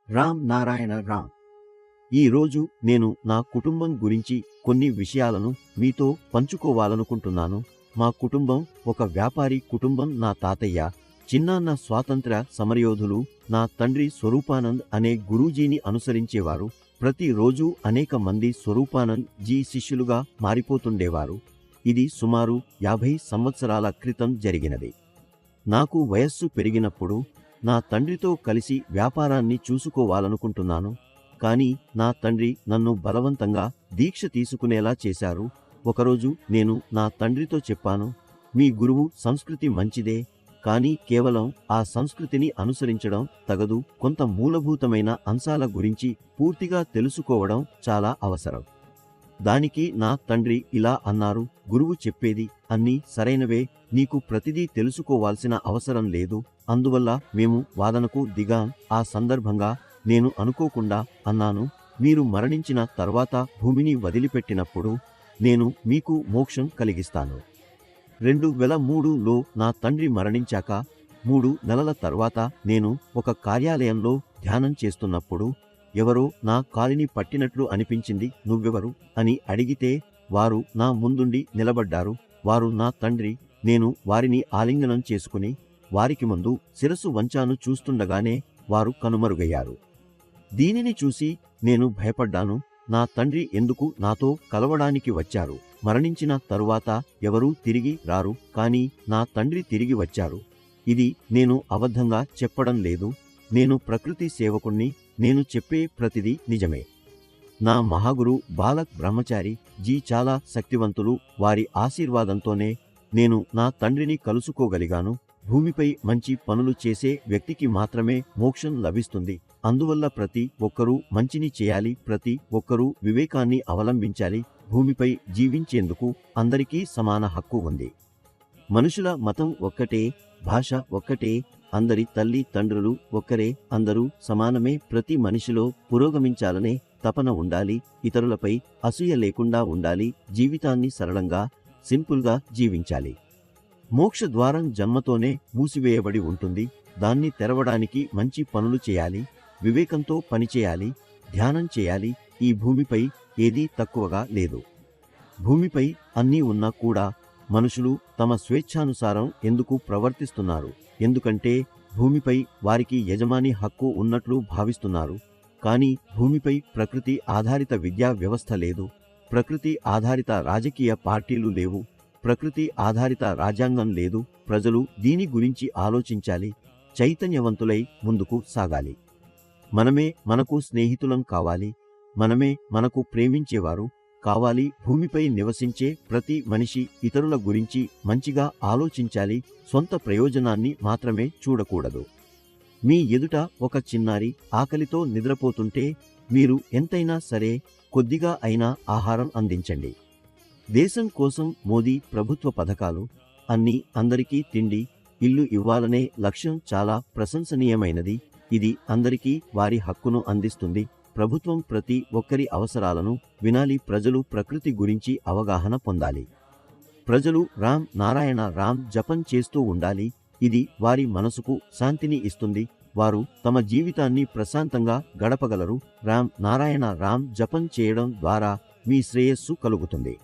రామ్ నారాయణ రామ్. ఈరోజు నేను నా కుటుంబం గురించి కొన్ని విషయాలను మీతో పంచుకోవాలనుకుంటున్నాను. మా కుటుంబం ఒక వ్యాపారి కుటుంబం. నా తాతయ్య, చిన్నాన్న స్వాతంత్ర్య సమరయోధులు. నా తండ్రి స్వరూపానంద్ అనే గురూజీని అనుసరించేవారు. ప్రతిరోజు అనేక మంది స్వరూపానంద్ జీ శిష్యులుగా మారిపోతుండేవారు. ఇది సుమారు 50 సంవత్సరాల క్రితం జరిగినది. నాకు వయస్సు పెరిగినప్పుడు నా తండ్రితో కలిసి వ్యాపారాన్ని చూసుకోవాలనుకుంటున్నాను. కానీ నా తండ్రి నన్ను బలవంతంగా దీక్ష తీసుకునేలా చేశారు. ఒకరోజు నేను నా తండ్రితో చెప్పాను, మీ గురువు సంస్కృతి మంచిదే, కానీ కేవలం ఆ సంస్కృతిని అనుసరించడం తగదు. కొంత మూలభూతమైన అంశాల గురించి పూర్తిగా తెలుసుకోవడం చాలా అవసరం. దానికి నా తండ్రి ఇలా అన్నారు, గురువు చెప్పేది అన్నీ సరైనవే, నీకు ప్రతిదీ తెలుసుకోవాల్సిన అవసరం లేదు. అందువల్ల మేము వాదనకు దిగాం. ఆ సందర్భంగా నేను అనుకోకుండా అన్నాను, మీరు మరణించిన తర్వాత భూమిని వదిలిపెట్టినప్పుడు నేను మీకు మోక్షం కలిగిస్తాను. 2003లో నా తండ్రి మరణించాక 3 నెలల తర్వాత నేను ఒక కార్యాలయంలో ధ్యానం చేస్తున్నప్పుడు ఎవరో నా కాలిని పట్టినట్లు అనిపించింది. నువ్వెవరు అని అడిగితే వారు నా ముందుండి నిలబడ్డారు. వారు నా తండ్రి. నేను వారిని ఆలింగనం చేసుకుని వారికి ముందు శిరస్సు వంచాను. చూస్తుండగానే వారు కనుమరుగయ్యారు. దీనిని చూసి నేను భయపడ్డాను. నా తండ్రి ఎందుకు నాతో కలవడానికి వచ్చారు? మరణించిన తరువాత ఎవరూ తిరిగి రారు, కానీ నా తండ్రి తిరిగి వచ్చారు. ఇది నేను అబద్ధంగా చెప్పడం లేదు. నేను ప్రకృతి సేవకుణ్ణి. నేను చెప్పే ప్రతిదీ నిజమే. నా మహాగురు బాలక్ బ్రహ్మచారి జీ చాలా శక్తివంతులు. వారి ఆశీర్వాదంతోనే నేను నా తండ్రిని కలుసుకోగలిగాను. భూమిపై మంచి పనులు చేసే వ్యక్తికి మాత్రమే మోక్షం లభిస్తుంది. అందువల్ల ప్రతి ఒక్కరూ మంచిని చేయాలి. ప్రతి ఒక్కరూ వివేకాన్ని అవలంబించాలి. భూమిపై జీవించేందుకు అందరికీ సమాన హక్కు ఉంది. మనుషుల మతం ఒక్కటే, భాష ఒక్కటే, అందరి తల్లి తండ్రులు ఒక్కరే, అందరూ సమానమే. ప్రతి మనిషిలో పురోగమించాలనే తపన ఉండాలి. ఇతరులపై అసూయ లేకుండా ఉండాలి. జీవితాన్ని సరళంగా, సింపుల్గా జీవించాలి. మోక్ష ద్వారం జన్మతోనే మూసివేయబడి ఉంటుంది. దాన్ని తెరవడానికి మంచి పనులు చేయాలి, వివేకంతో పనిచేయాలి, ధ్యానం చేయాలి. ఈ భూమిపై ఏదీ తక్కువగా లేదు. భూమిపై అన్నీ ఉన్నా కూడా మనుషులు తమ స్వేచ్ఛానుసారం ఎందుకు ప్రవర్తిస్తున్నారు? ఎందుకంటే భూమిపై వారికి యజమాని హక్కు ఉన్నట్లు భావిస్తున్నారు. కానీ భూమిపై ప్రకృతి ఆధారిత విద్యా వ్యవస్థ లేదు. ప్రకృతి ఆధారిత రాజకీయ పార్టీలు లేవు. ప్రకృతి ఆధారిత రాజ్యాంగం లేదు. ప్రజలు దీని గురించి ఆలోచించాలి. చైతన్యవంతులై ముందుకు సాగాలి. మనమే మనకు స్నేహితులం కావాలి. మనమే మనకు ప్రేమించేవారు కావాలి. భూమిపై నివసించే ప్రతి మనిషి ఇతరుల గురించి మంచిగా ఆలోచించాలి. సొంత ప్రయోజనాన్ని మాత్రమే చూడకూడదు. మీ ఎదుట ఒక చిన్నారి ఆకలితో నిద్రపోతుంటే మీరు ఎంతైనా సరే కొద్దిగా అయినా ఆహారం అందించండి. దేశం కోసం మోదీ ప్రభుత్వ పథకాలు అన్నీ అందరికీ తిండి, ఇల్లు ఇవ్వాలనే లక్ష్యం చాలా ప్రశంసనీయమైనది. ఇది అందరికీ వారి హక్కును అందిస్తుంది. ప్రభుత్వం ప్రతి ఒక్కరి అవసరాలను వినాలి. ప్రజలు ప్రకృతి గురించి అవగాహన పొందాలి. ప్రజలు రామ్ నారాయణ రామ్ జపం చేస్తూ ఉండాలి. ఇది వారి మనసుకు శాంతిని ఇస్తుంది. వారు తమ జీవితాన్ని ప్రశాంతంగా గడపగలరు. రామ్ నారాయణ రామ్ జపం చేయడం ద్వారా మీ శ్రేయస్సు కలుగుతుంది.